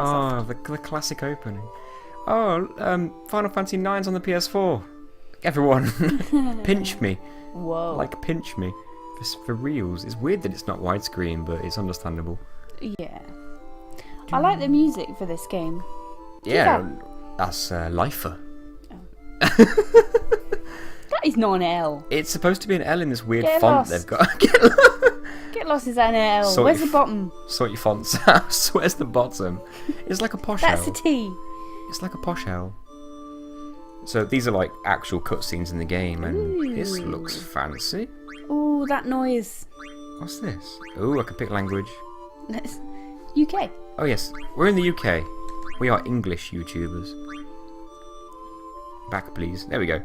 Oh, the classic opening. Oh, Final Fantasy IX's on the PS4. Everyone, pinch me. Whoa. Like, pinch me. For reals. It's weird that it's not widescreen, but it's understandable. Yeah. I like the music for this game. Yeah, that's Lifer. That is not an L. It's supposed to be an L in this weird Get font lost. they've got. Get lost, is that an L? Sort Where's your the bottom? Sort your fonts out. Where's the bottom? It's like a posh That's L. a T. It's like a posh L. So these are like actual cutscenes in the game, and this looks fancy. Ooh, that noise. What's this? Ooh, I can pick language. That's UK. Oh yes, we're in the UK. We are English YouTubers. Back, please. There we go.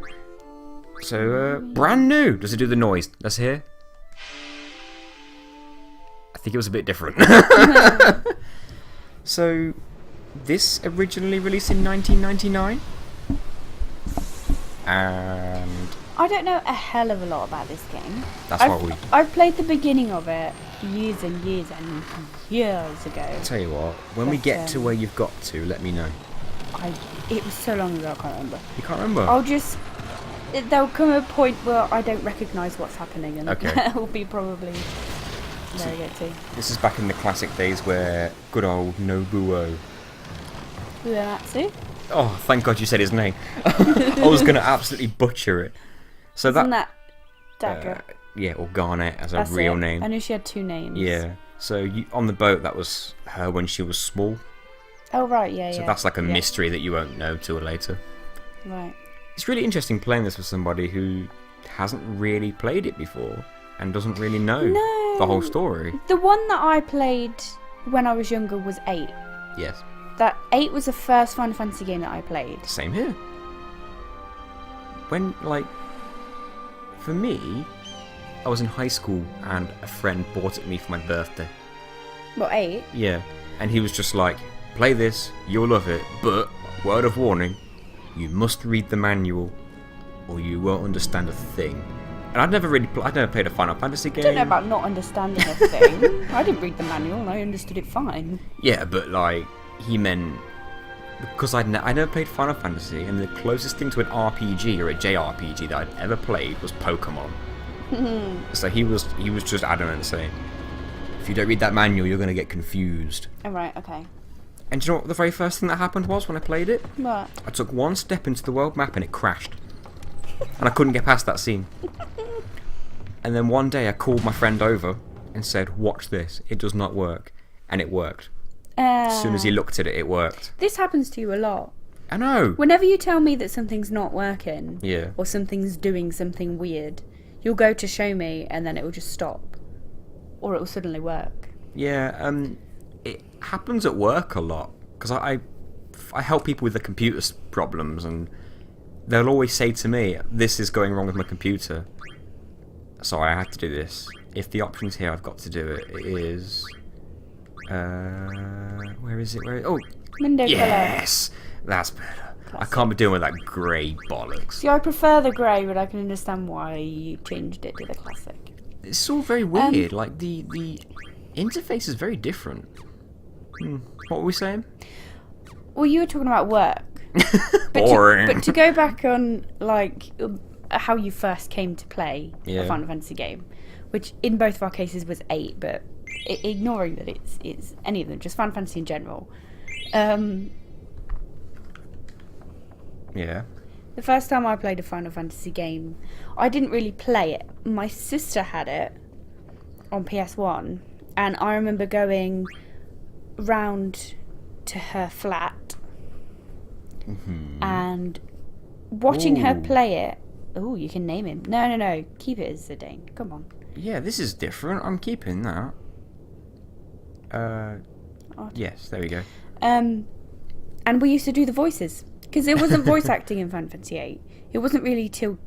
So, brand new. Does it do the noise? Let's hear. I think it was a bit different. So, this originally released in 1999. And I don't know a hell of a lot about this game. that's what we... I've played the beginning of it years and years and years ago. I'll tell you what, when we get to where you've got to, let me know. It was so long ago, I can't remember. You can't remember? There'll come a point where I don't recognise what's happening, and Okay. that will be probably where I get to. This is back in the classic days where good old Nobuo... Uematsu? Oh, thank God you said his name. I was going to absolutely butcher it. So Isn't that Dagger? Yeah, or Garnet as That's a real it. name. I knew she had two names. Yeah. So on the boat, that was her when she was small. Oh, right, yeah. So that's like a mystery that you won't know till later. Right. It's really interesting playing this with somebody who hasn't really played it before and doesn't really know the whole story. The one that I played when I was younger was 8. Yes. That 8 was the first Final Fantasy game that I played. Same here. When, like, for me, I was in high school and a friend bought it me for my birthday. What, 8? Yeah. And he was just like, play this, you'll love it, but, word of warning, you must read the manual or you won't understand a thing. And I'd never played a Final Fantasy game. I don't know about not understanding a thing. I didn't read the manual and I understood it fine. Yeah, but like, he meant... Because I never played Final Fantasy, and the closest thing to an RPG or a JRPG that I'd ever played was Pokemon. So he was just adamant saying, if you don't read that manual, you're going to get confused. Oh, right, okay. And do you know what the very first thing that happened was when I played it? What? I took one step into the world map and it crashed. And I couldn't get past that scene. And then one day I called my friend over and said, watch this, it does not work. And it worked. As soon as he looked at it, it worked. This happens to you a lot. I know. Whenever you tell me that something's not working, Yeah. or something's doing something weird, you'll go to show me and then it will just stop. Or it will suddenly work. Yeah, it happens at work a lot. Because I help people with their computer problems, and they'll always say to me, this is going wrong with my computer. So I had to do this. If the option's here, I've got to do it. It is... where is it? Oh, Window yes! That's better. I can't be doing with that grey bollocks. See, I prefer the grey, but I can understand why you changed it to the classic. It's all very weird. Like, the interface is very different. What were we saying? Well, you were talking about work. Boring. But to go back on, like, how you first came to play a Final Fantasy game, which in both of our cases was 8, but ignoring that it's any of them, just Final Fantasy in general. Yeah. The first time I played a Final Fantasy game, I didn't really play it. My sister had it on PS1, and I remember going round to her flat and watching her play it. Oh, you can name him. No. Keep it as Zidane. Come on. Yeah, this is different. I'm keeping that. Yes, there we go. And we used to do the voices. Because there wasn't voice acting in Final Fantasy 8. It wasn't really till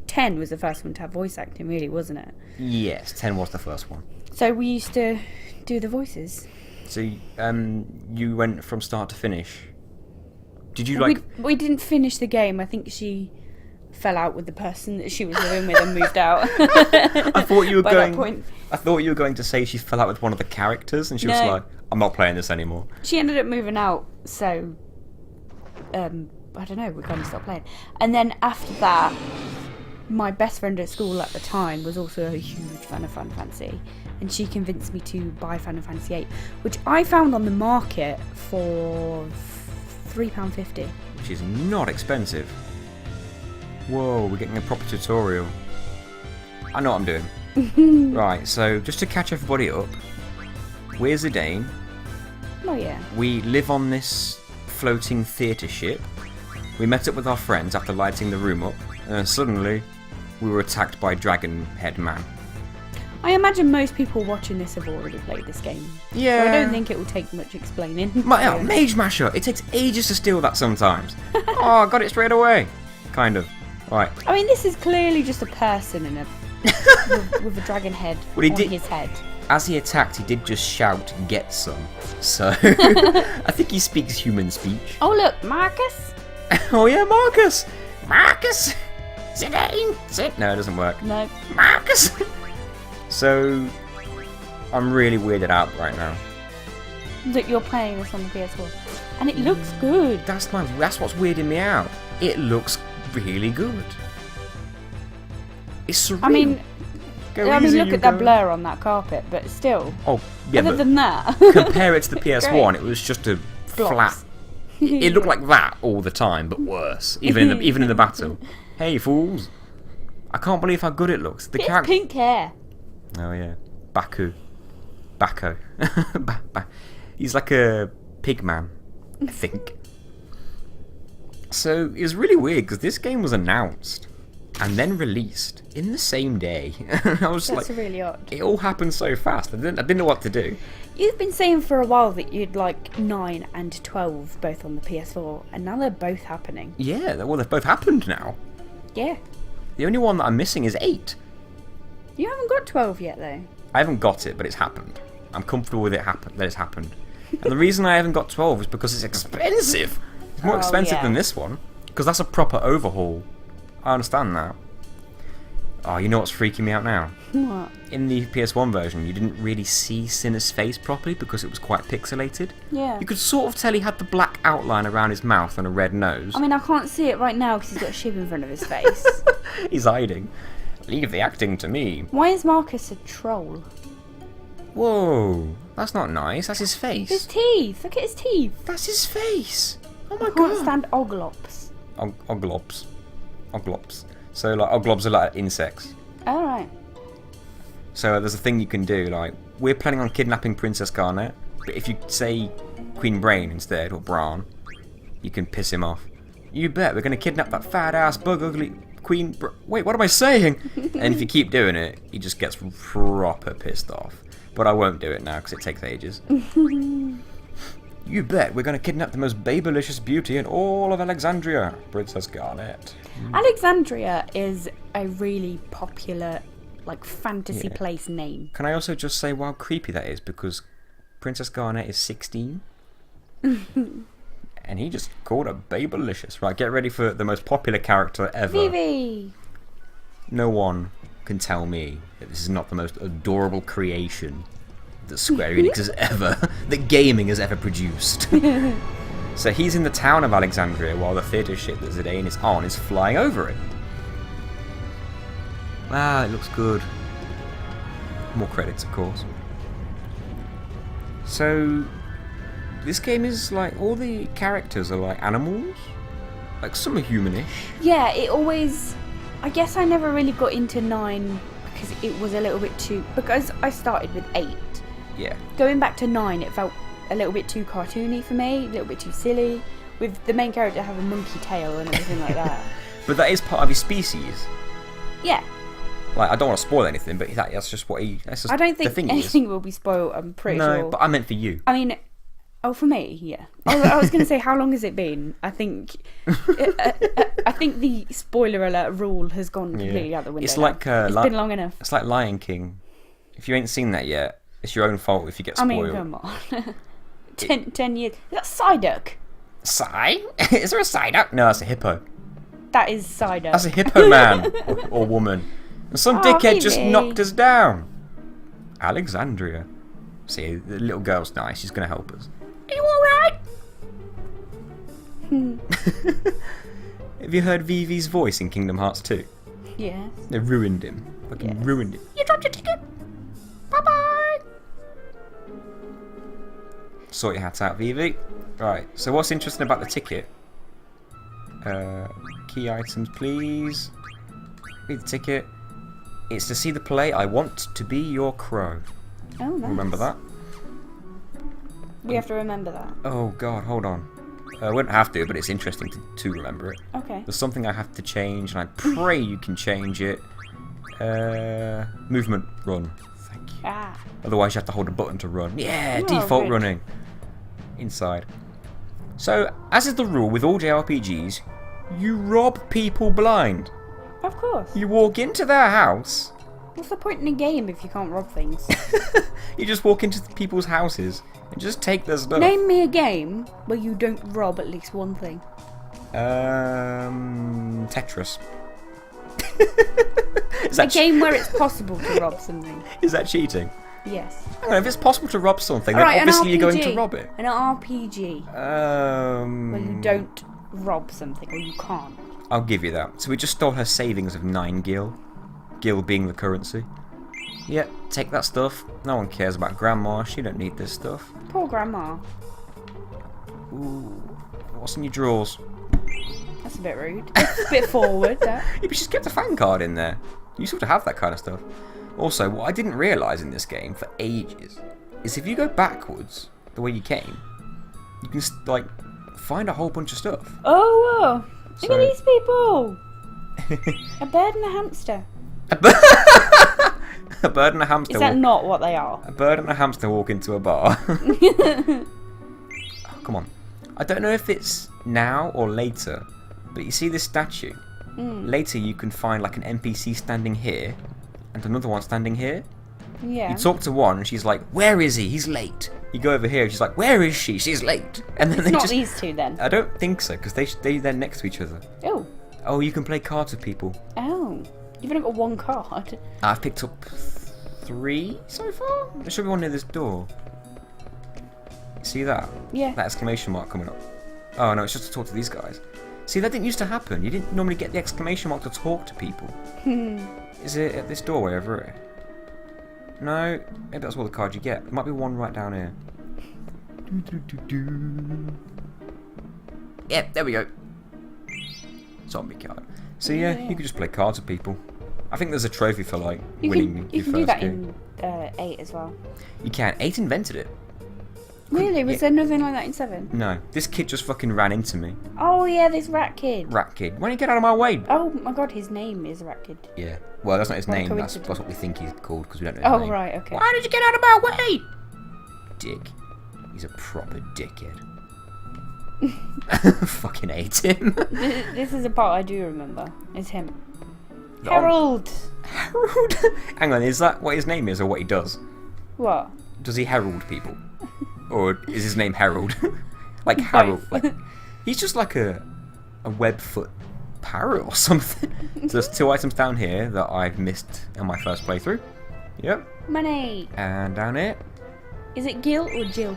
10 was the first one to have voice acting, really, wasn't it? Yes, 10 was the first one. So we used to do the voices. So, you went from start to finish. Did you like... We didn't finish the game. I think she fell out with the person that she was living with and moved out. I thought you were By that point. I thought you were going to say she fell out with one of the characters, and she was No. like, "I'm not playing this anymore." She ended up moving out, so I don't know, we kind of stopped playing. And then after that, my best friend at school at the time was also a huge fan of Final Fantasy, and she convinced me to buy Final Fantasy VIII, which I found on the market for £3.50. Which is not expensive. Whoa, we're getting a proper tutorial. I know what I'm doing. Right, so just to catch everybody up, we're Zidane. Oh yeah. We live on this floating theatre ship. We met up with our friends after lighting the room up, and suddenly we were attacked by Dragon Head Man. I imagine most people watching this have already played this game. Yeah. So I don't think it will take much explaining. Mage Masher! It takes ages to steal that sometimes. Oh, I got it straight away. Kind of. Right. I mean, this is clearly just a person in a with a dragon head Well, he on did- his head. As he attacked, he did just shout, "Get some." So, I think he speaks human speech. Oh look, Marcus! Oh yeah, Marcus! Marcus! Zidane! No, it doesn't work. No. Marcus! So, I'm really weirded out right now. That you're playing this on the PS4. And it looks good. That's what's weirding me out. It looks really good. It's surreal. I mean, Go easy, look you at that go. blur on that carpet, but still. Oh, yeah, Other but than that. compare it to the PS1, it was just a Blocks. flat. It looked like that all the time, but worse. Even in the battle. Hey, fools! I can't believe how good it looks. The It's character. pink hair. Oh yeah, Baku. He's like a pig man, I think. So it was really weird because this game was announced and then released in the same day. I was That's like, really odd. it all happened so fast. I didn't know what to do. You've been saying for a while that you'd like 9 and 12 both on the PS4, and now they're both happening. Yeah, well, they've both happened now. Yeah. The only one that I'm missing is 8. You haven't got 12 yet, though. I haven't got it, but it's happened. I'm comfortable with that it's happened. And the reason I haven't got 12 is because it's expensive. It's more Oh, expensive yeah. than this one. Because that's a proper overhaul. I understand that. Oh, you know what's freaking me out now? What? In the PS1 version, you didn't really see Sinner's face properly because it was quite pixelated. Yeah. You could sort of tell he had the black outline around his mouth and a red nose. I mean, I can't see it right now because he's got a ship in front of his face. He's hiding. Leave the acting to me. Why is Marcus a troll? Whoa, that's not nice. That's his face. His teeth. Look at his teeth. That's his face. Oh my I can't god. stand oglops. Oglops. Oglops. So like oglobs are like insects. All right. So there's a thing you can do, like, we're planning on kidnapping Princess Garnet, but if you say Queen Brain instead, or Bran, you can piss him off. You bet, we're going to kidnap that fat ass bug ugly wait, what am I saying? And if you keep doing it, he just gets proper pissed off. But I won't do it now, because it takes ages. You bet, we're going to kidnap the most babylicious beauty in all of Alexandria, Princess Garnet. Alexandria is a really popular, like, fantasy Yeah. place name. Can I also just say how creepy that is, because Princess Garnet is 16? And he just called her babylicious. Right, get ready for the most popular character ever. Vivi! No one can tell me that this is not the most adorable creation that Square Enix has ever, that gaming has ever produced. So he's in the town of Alexandria while the theatre ship that Zidane is on is flying over it. Wow, it looks good. More credits, of course. So, this game is like, all the characters are like animals. Like, some are humanish. Yeah, it always... I guess I never really got into 9 because it was a little bit too... Because I started with 8. Yeah. Going back to 9, it felt a little bit too cartoony for me, a little bit too silly, with the main character having a monkey tail and everything like that. But that is part of his species. Yeah. Like, I don't want to spoil anything, but that's just what he... That's just I don't the think thing he is. anything will be spoiled, I'm pretty No, sure. but I meant for you. I mean... Oh, for me, yeah. I was going to say, how long has it been? I think I think the spoiler alert rule has gone completely out the window. It's now. like it's been long enough. It's like Lion King. If you ain't seen that yet, it's your own fault if you get I spoiled. mean, come on. 10 years. That's Psyduck. Psy? Is there a Psyduck? No, that's a hippo. That is side up. That's a hippo man or woman. And some dickhead just Phoebe. knocked us down. Alexandria. See, the little girl's nice. She's going to help us. Are you alright? Have you heard Vivi's voice in Kingdom Hearts 2? Yes. They ruined him. Fucking Yes. ruined him. You dropped your ticket. Bye-bye. Sort your hat out, Vivi. Right, so what's interesting about the ticket? Key items, please. Read the ticket. It's to see the play I Want to Be Your Crow. Oh, nice. Remember that? We have to remember that. Oh god, hold on. We don't have to, but it's interesting to remember it. Okay. There's something I have to change, and I pray you can change it. Movement, run. Thank you. Ah. Otherwise, you have to hold a button to run. Yeah, Oh, default good. running. Inside. So, as is the rule with all JRPGs, you rob people blind. Of course. You walk into their house. What's the point in a game if you can't rob things? You just walk into people's houses and just take their stuff. Name me a game where you don't rob at least one thing. Tetris. A game where it's possible to rob something. Is that cheating? Yes. Hang on, if it's possible to rob something, then Alright, obviously you're going to RPG. rob it. An RPG where you don't rob something, or you can't. I'll give you that. So we just stole her savings of 9 gil. Gil being the currency. Yep, take that stuff. No one cares about Grandma. She don't need this stuff. Poor grandma. Ooh, what's in your drawers? That's a bit rude. A bit forward, that. Yeah, but she's kept a fan card in there. You sort of have that kind of stuff. Also, what I didn't realise in this game for ages is if you go backwards the way you came, you can like find a whole bunch of stuff. Oh, whoa. Look So- at these people. A bird and a hamster. A bird and a hamster. Is that not what they are? A bird and a hamster walk into a bar. Oh, come on. I don't know if it's now or later, but you see this statue? Later you can find like an NPC standing here and another one standing here. Yeah. You talk to one and she's like, where is he? He's late. You go over here and she's like, where is she? She's late. And then It's they not just... these two then. I don't think so, because they're next to each other. Oh. Oh, you can play cards with people. Oh. You've only got one card. I've picked up 3 so far. There should be one near this door. See that? Yeah. That exclamation mark coming up. Oh no, it's just to talk to these guys. See, that didn't used to happen. You didn't normally get the exclamation mark to talk to people. Is it at this doorway over here? No, maybe that's all the cards you get. There might be one right down here. Yeah, there we go. Zombie card. So yeah, you can just play cards with people. I think there's a trophy for like winning You your can first do that game. in 8 as well. You can. 8 invented it. Really? Was there nothing like that in 7? No, this kid just fucking ran into me. Oh yeah, this rat kid. Rat kid. Why don't you get out of my way? Oh my god, his name is Rat Kid. Yeah. Well, that's not his What a name. That's coincidence. what we think he's called because we don't know his Oh name. right, okay. Why did you get out of my way? Dick. He's a proper dickhead. Fucking hate him. This is a part I do remember. It's him. The- Harold. Herald? Hang on, is that what his name is or what he does? What? Does he herald people? Or is his name Harold? Like Harold. Both. Like, he's just like a webfoot parrot or something. So there's 2 items down here that I've missed in my first playthrough. Yep. Money. And down here. Is it Gil or Jill?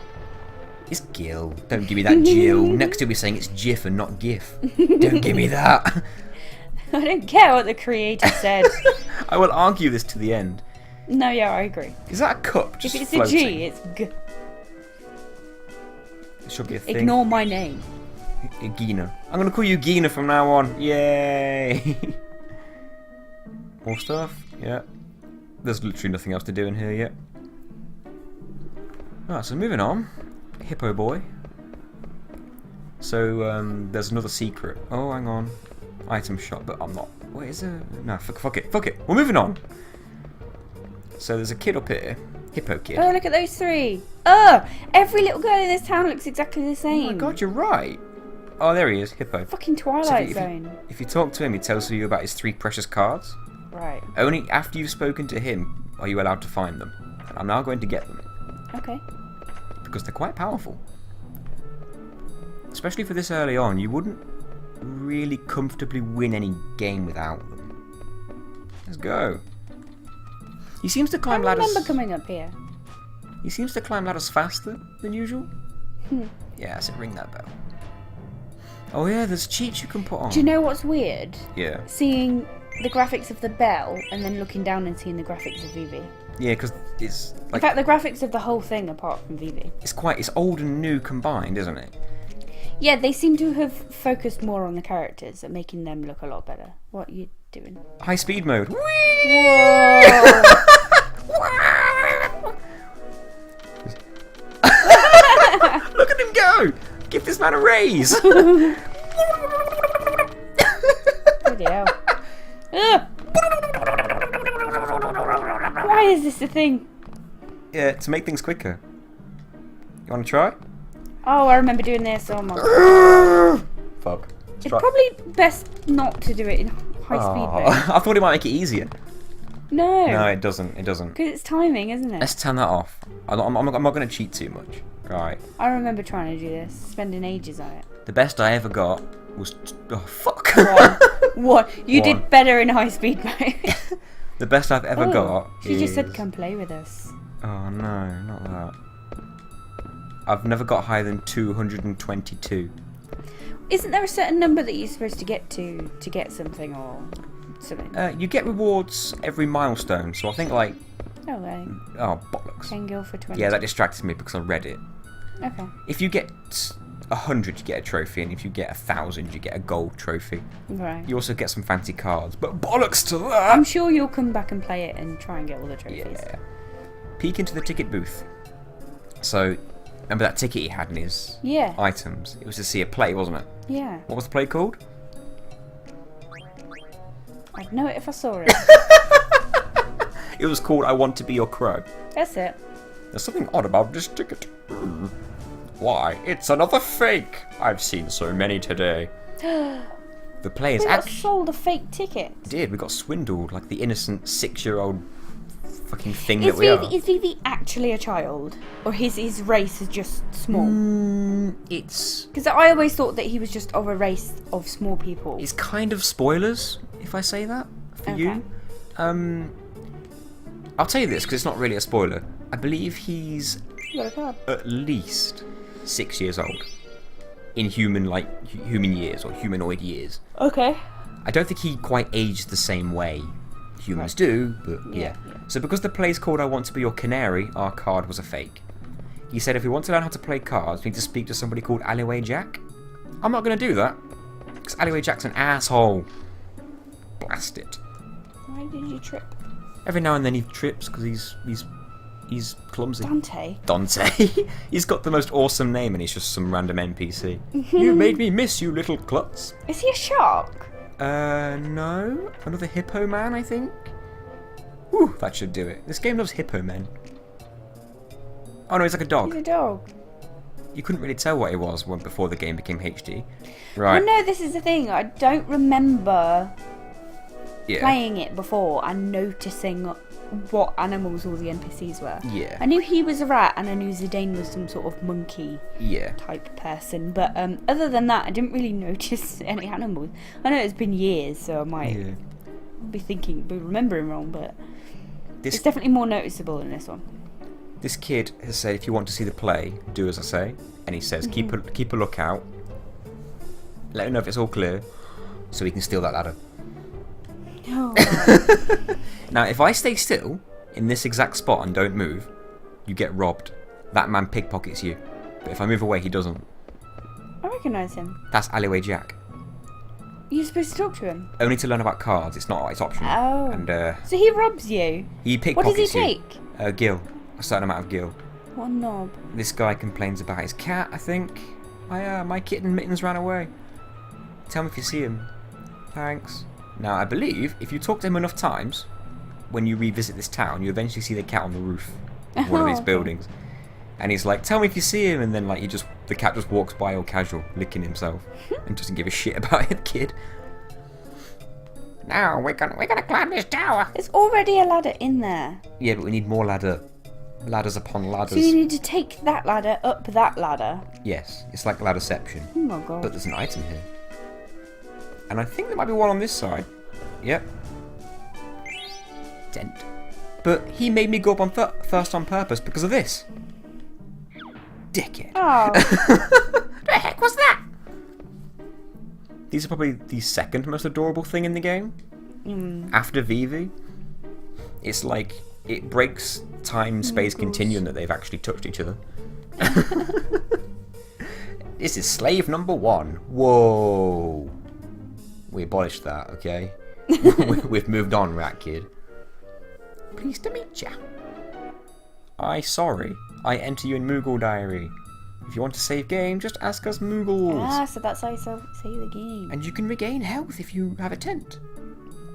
It's Gil. Don't give me that Jill. Next to be saying it's Jiff and not GIF. Don't give me that. I don't care what the creator said. I will argue this to the end. No, yeah, I agree. Is that a cup just If it's floating? a G, it's G. It should be a thing. Ignore my name. Gina. I'm going to call you Gina from now on. Yay. More stuff. Yeah. There's literally nothing else to do in here yet. Alright, so moving on. Hippo boy. So, there's another secret. Oh, hang on. Item shop, but I'm not. Wait, is there? No, fuck it. Fuck it. We're moving on. So there's a kid up here. Hippo kid. Oh, look at those 3. Oh, every little girl in this town looks exactly the same. Oh my god, you're right. Oh, there he is, Hippo. Fucking So Twilight Zone. if you talk to him, he tells you about his 3 precious cards. Right. Only after you've spoken to him are you allowed to find them. And I'm now going to get them. Okay. Because they're quite powerful. Especially for this early on, you wouldn't really comfortably win any game without them. Let's go. He seems to climb I ladders. remember coming up here. He seems to climb ladders faster than usual. Yeah, so ring that bell. Oh yeah, there's cheats you can put on. Do you know what's weird? Yeah. Seeing the graphics of the bell and then looking down and seeing the graphics of Vivi. Yeah, because it's In like fact, the graphics of the whole thing, apart from Vivi. it's old and new combined, isn't it? Yeah, they seem to have focused more on the characters and making them look a lot better. What are you doing? High speed mode. Whoa! Look at him go! Give this man a raise! Bloody hell. Ugh. Why is this a thing? Yeah, to make things quicker. You want to try? Oh, I remember doing this. Oh my god. Fuck. It's probably best not to do it in high speed mode. I thought it might make it easier. No. No, it doesn't. It doesn't. Because it's timing, isn't it? Let's turn that off. I'm not going to cheat too much. Right. I remember trying to do this, spending ages on it. The best I ever got was... Oh, fuck. What? You One. did better in high speed mode. The best I've ever got She is... just said, come play with us. Oh, no, not that. I've never got higher than 222. Isn't there a certain number that you're supposed to get to get something or something? You get rewards every milestone, so I think like... Oh, right. Oh, bollocks. 10 gil for 20. Yeah, that distracted me because I read it. Okay. If you get 100, you get a trophy, and if you get 1,000, you get a gold trophy. Right. You also get some fancy cards, but bollocks to that! I'm sure you'll come back and play it and try and get all the trophies. Yeah. Peek into the ticket booth. So, remember that ticket he had in his Yeah. items? It was to see a play, wasn't it? Yeah. What was the play called? I'd know it if I saw it. It was called I Want to Be Your Crow. That's it. There's something odd about this ticket. Why? It's another fake. I've seen so many today. The play is We got actually... sold a fake ticket. We got swindled like the innocent 6-year-old fucking thing Is that we are. Vivi actually a child? Or his race is just small? It's Because I always thought that he was just of a race of small people. it's kind of spoilers if I say that for you. I'll tell you this because it's not really a spoiler. I believe he's You got a card. at least 6 years old in human years or humanoid years. Okay. I don't think he quite aged the same way humans do, but yeah. So because the play's called I Want to Be Your Canary, our card was a fake. He said if we want to learn how to play cards, we need to speak to somebody called Alleyway Jack. I'm not going to do that, because Alleyway Jack's an asshole. Blast it. Why did you trip? Every now and then he trips because he's clumsy. Dante. He's got the most awesome name and he's just some random NPC. You made me miss you, little klutz. Is he a shark? No. Another hippo man, I think. Whew, that should do it. This game loves hippo men. Oh no, he's like a dog. He's a dog. You couldn't really tell what it was before the game became HD. Right. Well, no, this is the thing. I don't remember Yeah. playing it before and noticing what animals all the NPCs were. Yeah. I knew he was a rat and I knew Zidane was some sort of monkey Yeah. type person, but other than that I didn't really notice any animals. I know it's been years, so I might be remembering wrong, but This it's definitely more noticeable in this one. this kid has said if you want to see the play, do as I say. And he says keep a lookout. Let him know if it's all clear so he can steal that ladder. Oh, Now, if I stay still in this exact spot and don't move, you get robbed. That man pickpockets you. But if I move away, he doesn't. I recognise him. That's Alleyway Jack. You're supposed to talk to him. Only to learn about cards. It's optional. Oh. And So he robs you. he pickpockets What does he you. take? Gil. A certain amount of gil. What a knob. This guy complains about his cat, I think. My kitten Mittens ran away. Tell me if you see him. Thanks. Now, I believe if you talk to him enough times, when you revisit this town, you eventually see the cat on the roof of one of these Okay. buildings. And he's like, tell me if you see him, and then like the cat just walks by all casual, licking himself, and doesn't give a shit about the kid. Now we're gonna climb this tower. There's already a ladder in there. Yeah, but we need more ladders upon ladders. So you need to take that ladder up that ladder. Yes, it's like ladderception. Oh my god. But there's an item here. And I think there might be one on this side. Yep. Dent. But he made me go up on first on purpose because of this. Dickhead. Oh. The heck was that? These are probably the second most adorable thing in the game. After Vivi. It's like, it breaks time-space continuum that they've actually touched each other. This is slave number 1. Whoa. We abolished that, okay? We've moved on, Rat Kid. Pleased to meet ya. Sorry. I enter you in Moogle Diary. If you want to save game, just ask us Moogles. Ah, so that's how you save the game. And you can regain health if you have a tent.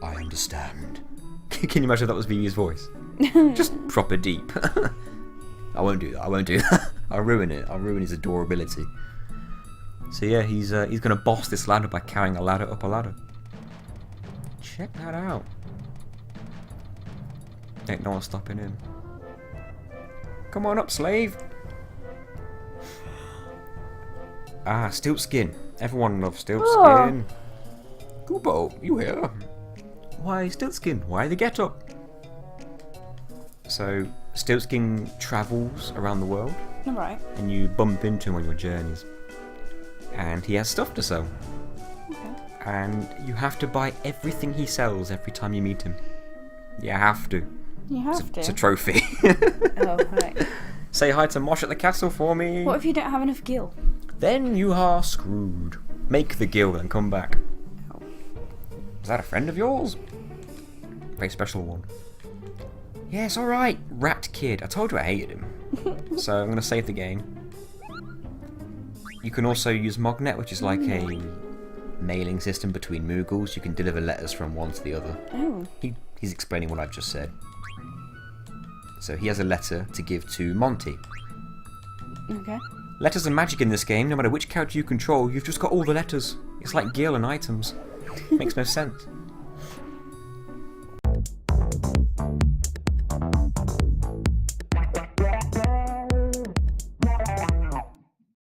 I understand. Can you imagine if that was Vivi's voice? Just proper deep. I won't do that. I'll ruin it. I'll ruin his adorability. So yeah, he's gonna boss this ladder by carrying a ladder up a ladder. Check that out. Ain't no one stopping him. Come on up, slave. Stiltskin. Everyone loves Stiltskin. Kubo, you here? Why Stiltskin? Why the get up? So Stiltskin travels around the world. Alright. And you bump into him on your journeys. And he has stuff to sell. Okay. And you have to buy everything he sells every time you meet him. You have to. You have to. It's a trophy. Oh, right. Say hi to Mosh at the castle for me. What if you don't have enough gil? Then you are screwed. Make the guild and come back. Oh. Is that a friend of yours? Very special one. Yes, alright, Rat Kid. I told you I hated him. So I'm going to save the game. You can also use Mognet, which is like a mailing system between Moogles. You can deliver letters from one to the other. Oh. He's explaining what I've just said. So he has a letter to give to Monty. Okay. Letters are magic in this game. No matter which character you control, you've just got all the letters. It's like Gil and items. Makes no sense.